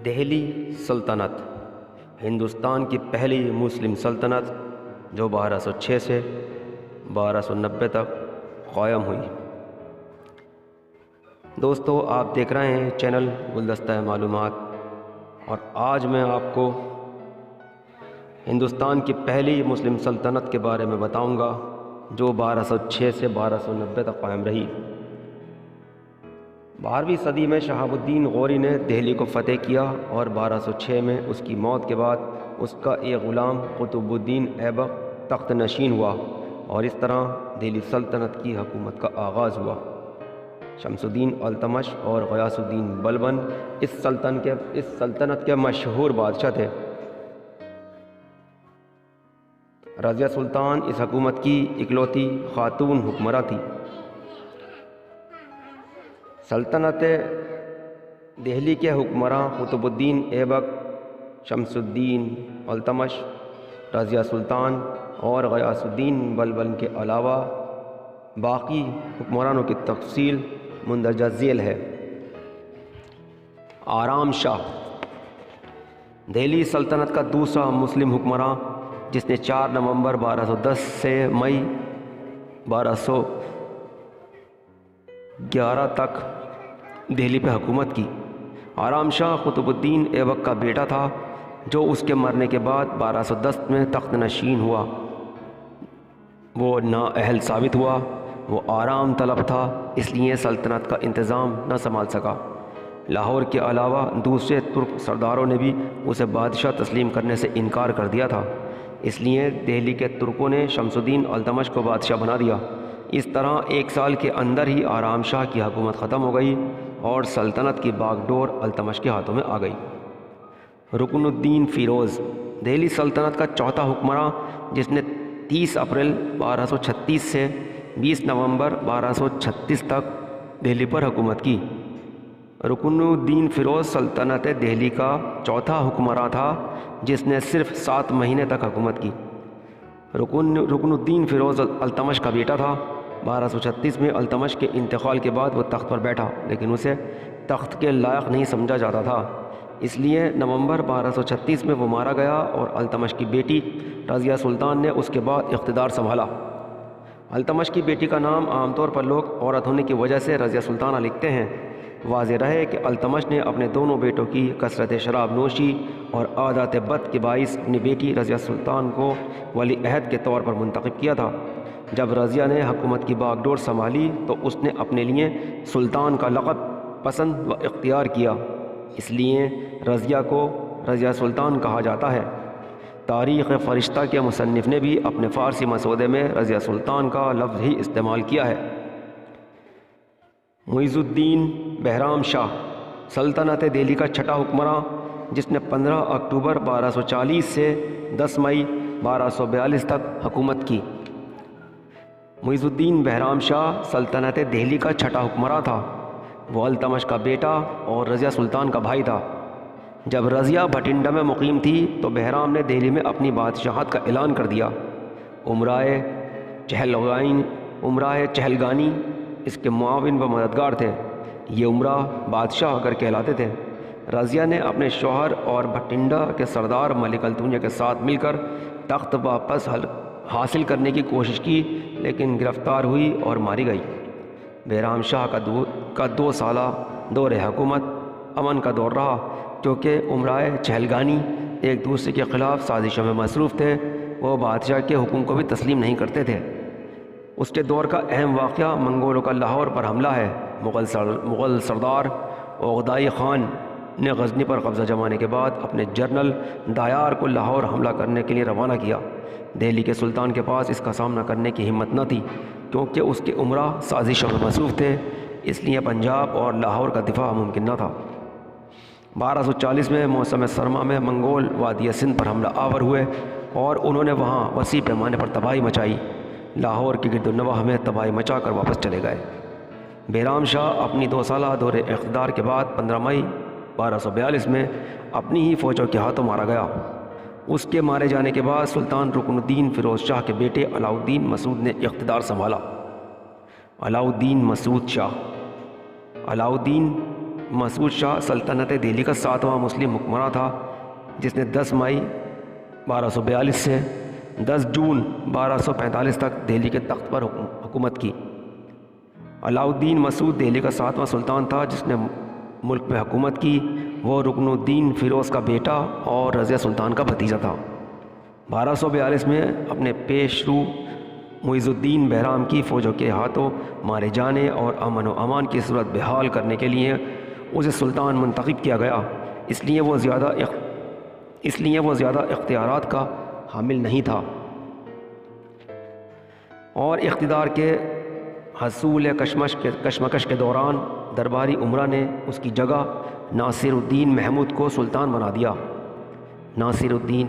دہلی سلطنت ہندوستان کی پہلی مسلم سلطنت جو 1206 سے 1290 تک قائم ہوئی۔ دوستو، آپ دیکھ رہے ہیں چینل گلدستہ معلومات، اور آج میں آپ کو ہندوستان کی پہلی مسلم سلطنت کے بارے میں بتاؤں گا جو 1206 سے 1290 تک قائم رہی۔ 12ویں صدی میں شہاب الدین غوری نے دہلی کو فتح کیا اور 1206 میں اس کی موت کے بعد اس کا ایک غلام قطب الدین ایبک تخت نشین ہوا، اور اس طرح دہلی سلطنت کی حکومت کا آغاز ہوا۔ شمس الدین التمش اور غیاث الدین بلبن اس سلطنت کے مشہور بادشاہ تھے۔ رضیہ سلطان اس حکومت کی اکلوتی خاتون حکمراں تھی۔ سلطنت دہلی کے حکمراں قطب الدین ایبک، شمس الدین التمش، رضیہ سلطان اور غیاث الدین بلبن کے علاوہ باقی حکمرانوں کی تفصیل مندرجہ ذیل ہے۔ آرام شاہ دہلی سلطنت کا دوسرا مسلم حکمراں، جس نے 4 نومبر 1210 سے مئی 1211 تک دہلی پہ حکومت کی۔ آرام شاہ قطب الدین ایبک کا بیٹا تھا، جو اس کے مرنے کے بعد 1210 میں تخت نشین ہوا۔ وہ نااہل ثابت ہوا، وہ آرام طلب تھا، اس لیے سلطنت کا انتظام نہ سنبھال سکا۔ لاہور کے علاوہ دوسرے ترک سرداروں نے بھی اسے بادشاہ تسلیم کرنے سے انکار کر دیا تھا، اس لیے دہلی کے ترکوں نے شمس الدین التمش کو بادشاہ بنا دیا۔ اس طرح 1 سال کے اندر ہی آرام شاہ کی حکومت ختم ہو گئی اور سلطنت کی باغ ڈور التمش کے ہاتھوں میں آ گئی۔ رکن الدین فیروز دہلی سلطنت کا چوتھا حکمراں، جس نے 30 اپریل 1236 سے 20 نومبر 1236 تک دہلی پر حکومت کی۔ رکن الدین فیروز سلطنت دہلی کا چوتھا حکمراں تھا، جس نے صرف 7 مہینے تک حکومت کی۔ رکن الدین فیروز التمش کا بیٹا تھا۔ 1236 میں التمش کے انتقال کے بعد وہ تخت پر بیٹھا، لیکن اسے تخت کے لائق نہیں سمجھا جاتا تھا، اس لیے نومبر 1236 میں وہ مارا گیا اور التمش کی بیٹی رضیہ سلطان نے اس کے بعد اقتدار سنبھالا۔ التمش کی بیٹی کا نام عام طور پر لوگ عورت ہونے کی وجہ سے رضیہ سلطانہ لکھتے ہیں۔ واضح رہے کہ التمش نے اپنے دونوں بیٹوں کی کثرت شراب نوشی اور عادات بد کے باعث اپنی بیٹی رضیہ سلطان کو ولی عہد کے طور پر منتخب کیا تھا۔ جب رضیہ نے حکومت کی باغ ڈور سنبھالی تو اس نے اپنے لیے سلطان کا لقب پسند و اختیار کیا، اس لیے رضیہ کو رضیہ سلطان کہا جاتا ہے۔ تاریخ فرشتہ کے مصنف نے بھی اپنے فارسی مسودے میں رضیہ سلطان کا لفظ ہی استعمال کیا ہے۔ معیز الدین بہرام شاہ سلطنت دہلی کا چھٹا حکمراں، جس نے 15 اکتوبر 1240 سے 10 مئی 1242 تک حکومت کی۔ معیز الدین بہرام شاہ سلطنت دہلی کا چھٹا حکمراں تھا۔ وہ التمش کا بیٹا اور رضیہ سلطان کا بھائی تھا۔ جب رضیہ بھٹنڈا میں مقیم تھی تو بہرام نے دہلی میں اپنی بادشاہت کا اعلان کر دیا۔ امرائے چہلگانی اس کے معاون و مددگار تھے۔ یہ امراء بادشاہ اگر کہلاتے تھے۔ رضیہ نے اپنے شوہر اور بھٹنڈا کے سردار ملک التونیہ کے ساتھ مل کر تخت واپس حاصل کرنے کی کوشش کی، لیکن گرفتار ہوئی اور ماری گئی۔ بہرام شاہ کا 2 سالہ دور حکومت امن کا دور رہا، کیونکہ امرائے چہلگانی ایک دوسرے کے خلاف سازشوں میں مصروف تھے۔ وہ بادشاہ کے حکم کو بھی تسلیم نہیں کرتے تھے۔ اس کے دور کا اہم واقعہ منگولوں کا لاہور پر حملہ ہے۔ مغل سردار اوغدائی خان نے غزنی پر قبضہ جمانے کے بعد اپنے جنرل دایار کو لاہور حملہ کرنے کے لیے روانہ کیا۔ دہلی کے سلطان کے پاس اس کا سامنا کرنے کی ہمت نہ تھی، کیونکہ اس کے امراء سازشوں میں مصروف تھے، اس لیے پنجاب اور لاہور کا دفاع ممکن نہ تھا۔ 1240 میں موسم سرما میں منگول وادی سندھ پر حملہ آور ہوئے اور انہوں نے وہاں وسیع پیمانے پر تباہی مچائی۔ لاہور کی گرد و نواح میں تباہی مچا کر واپس چلے گئے۔ بہرام شاہ اپنی 2 سالہ دور اقتدار کے بعد 15 مئی 1242 میں اپنی ہی فوجوں کے ہاتھوں مارا گیا۔ اس کے مارے جانے کے بعد سلطان رکن الدین فیروز شاہ کے بیٹے علاؤالدین مسعود نے اقتدار سنبھالا۔ علاؤالدین مسعود شاہ علاؤالدین مسعود شاہ سلطنت دہلی کا 7واں مسلم حکمراں تھا، جس نے 10 مئی 1242 سے 10 جون 1245 تک دہلی کے تخت پر حکومت کی۔ علاء الدین مسعود دہلی کا 7واں سلطان تھا جس نے ملک میں حکومت کی۔ وہ رکن الدین فیروز کا بیٹا اور رضیہ سلطان کا بھتیجا تھا۔ 1242 میں اپنے پیش رو معیز الدین بہرام کی فوجوں کے ہاتھوں مارے جانے اور امن و امان کی صورت بحال کرنے کے لیے اسے سلطان منتخب کیا گیا۔ اس لیے وہ زیادہ اختیارات کا حامل نہیں تھا اور اقتدار کے حصول کشمکش کے دوران درباری امراء نے اس کی جگہ ناصر الدین محمود کو سلطان بنا دیا۔ ناصر الدین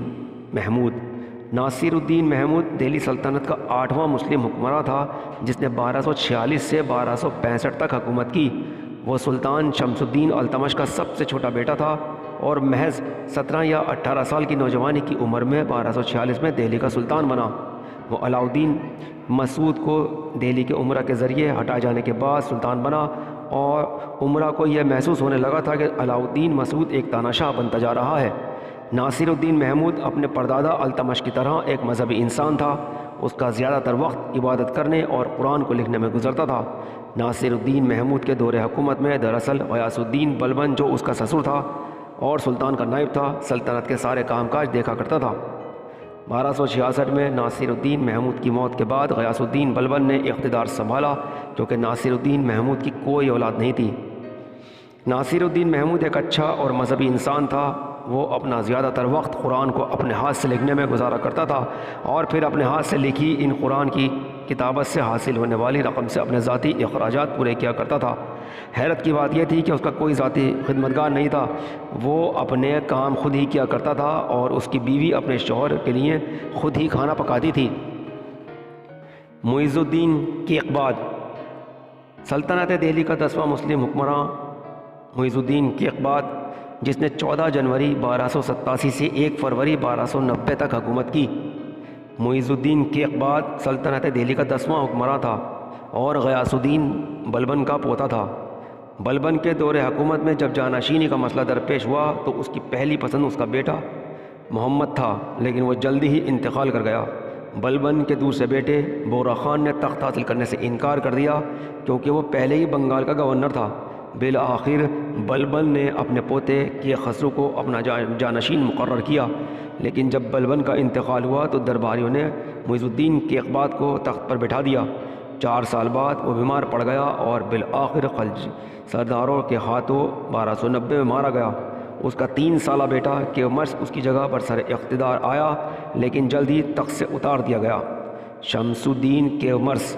محمود دہلی سلطنت کا 8واں مسلم حکمراں تھا جس نے 1246 سے 1265 تک حکومت کی۔ وہ سلطان شمس الدین التمش کا سب سے چھوٹا بیٹا تھا اور محض 17 یا 18 سال کی نوجوانی کی عمر میں 1246 میں دہلی کا سلطان بنا۔ وہ علاء الدین مسعود کو دہلی کے امراء کے ذریعے ہٹائے جانے کے بعد سلطان بنا اور امراء کو یہ محسوس ہونے لگا تھا کہ علاء الدین مسعود ایک تاناشاہ بنتا جا رہا ہے۔ ناصر الدین محمود اپنے پردادا التمش کی طرح ایک مذہبی انسان تھا۔ اس کا زیادہ تر وقت عبادت کرنے اور قرآن کو لکھنے میں گزرتا تھا۔ ناصر الدین محمود کے دور حکومت میں دراصل غیاث الدین بلبن جو اس کا سسر تھا اور سلطان کا نائب تھا، سلطنت کے سارے کام کاج دیکھا کرتا تھا۔ 1266 میں ناصر الدین محمود کی موت کے بعد غیاث الدین بلبن نے اقتدار سنبھالا کیونکہ ناصر الدین محمود کی کوئی اولاد نہیں تھی۔ ناصر الدین محمود ایک اچھا اور مذہبی انسان تھا۔ وہ اپنا زیادہ تر وقت قرآن کو اپنے ہاتھ سے لکھنے میں گزارا کرتا تھا اور پھر اپنے ہاتھ سے لکھی ان قرآن کی کتابت سے حاصل ہونے والی رقم سے اپنے ذاتی اخراجات پورے کیا کرتا تھا۔ حیرت کی بات یہ تھی کہ اس کا کوئی ذاتی خدمتگار نہیں تھا۔ وہ اپنے کام خود ہی کیا کرتا تھا اور اس کی بیوی اپنے شوہر کے لیے خود ہی کھانا پکاتی تھی۔ معیز الدین کیقباد سلطنت دہلی کا 10واں مسلم حکمراں معیز الدین کیقباد جس نے 14 جنوری 1287 سے 1 فروری 1290 تک حکومت کی۔ معیز الدین کیقباد سلطنت دہلی کا 10واں حکمراں تھا اور غیاث الدین بلبن کا پوتا تھا۔ بلبن کے دور حکومت میں جب جانشینی کا مسئلہ درپیش ہوا تو اس کی پہلی پسند اس کا بیٹا محمد تھا، لیکن وہ جلدی ہی انتقال کر گیا۔ بلبن کے دوسرے بیٹے بورا خان نے تخت حاصل کرنے سے انکار کر دیا کیونکہ وہ پہلے ہی بنگال کا گورنر تھا۔ بالآخر بلبن نے اپنے پوتے کی خسرو کو اپنا جانشین مقرر کیا، لیکن جب بلبن کا انتقال ہوا تو درباریوں نے معیز الدین کیقباد کو تخت پر بٹھا دیا۔ 4 سال بعد وہ بیمار پڑ گیا اور بالآخر خلجی سرداروں کے ہاتھوں 1290 میں مارا گیا۔ اس کا 3 سالہ بیٹا کیومرث اس کی جگہ پر سر اقتدار آیا، لیکن جلد ہی تخت سے اتار دیا گیا۔ شمس الدین کیومرث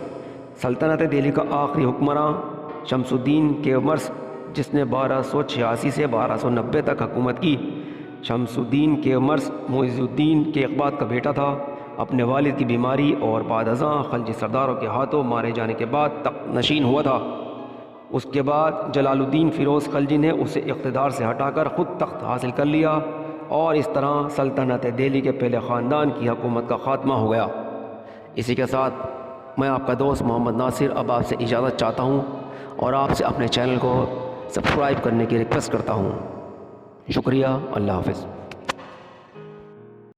سلطنت دہلی کا آخری حکمراں شمس الدین کیومرث جس نے 1286 سے 1290 تک حکومت کی۔ شمس الدین کیومرث معیز الدین کیقباد کا بیٹا تھا۔ اپنے والد کی بیماری اور بعد ازاں خلجی سرداروں کے ہاتھوں مارے جانے کے بعد تخت نشین ہوا تھا۔ اس کے بعد جلال الدین فیروز خلجی نے اسے اقتدار سے ہٹا کر خود تخت حاصل کر لیا اور اس طرح سلطنت دہلی کے پہلے خاندان کی حکومت کا خاتمہ ہو گیا۔ اسی کے ساتھ میں آپ کا دوست محمد ناصر اب آپ سے اجازت چاہتا ہوں اور آپ سے اپنے چینل کو سبسکرائب کرنے کی ریکویسٹ کرتا ہوں۔ شکریہ، اللہ حافظ۔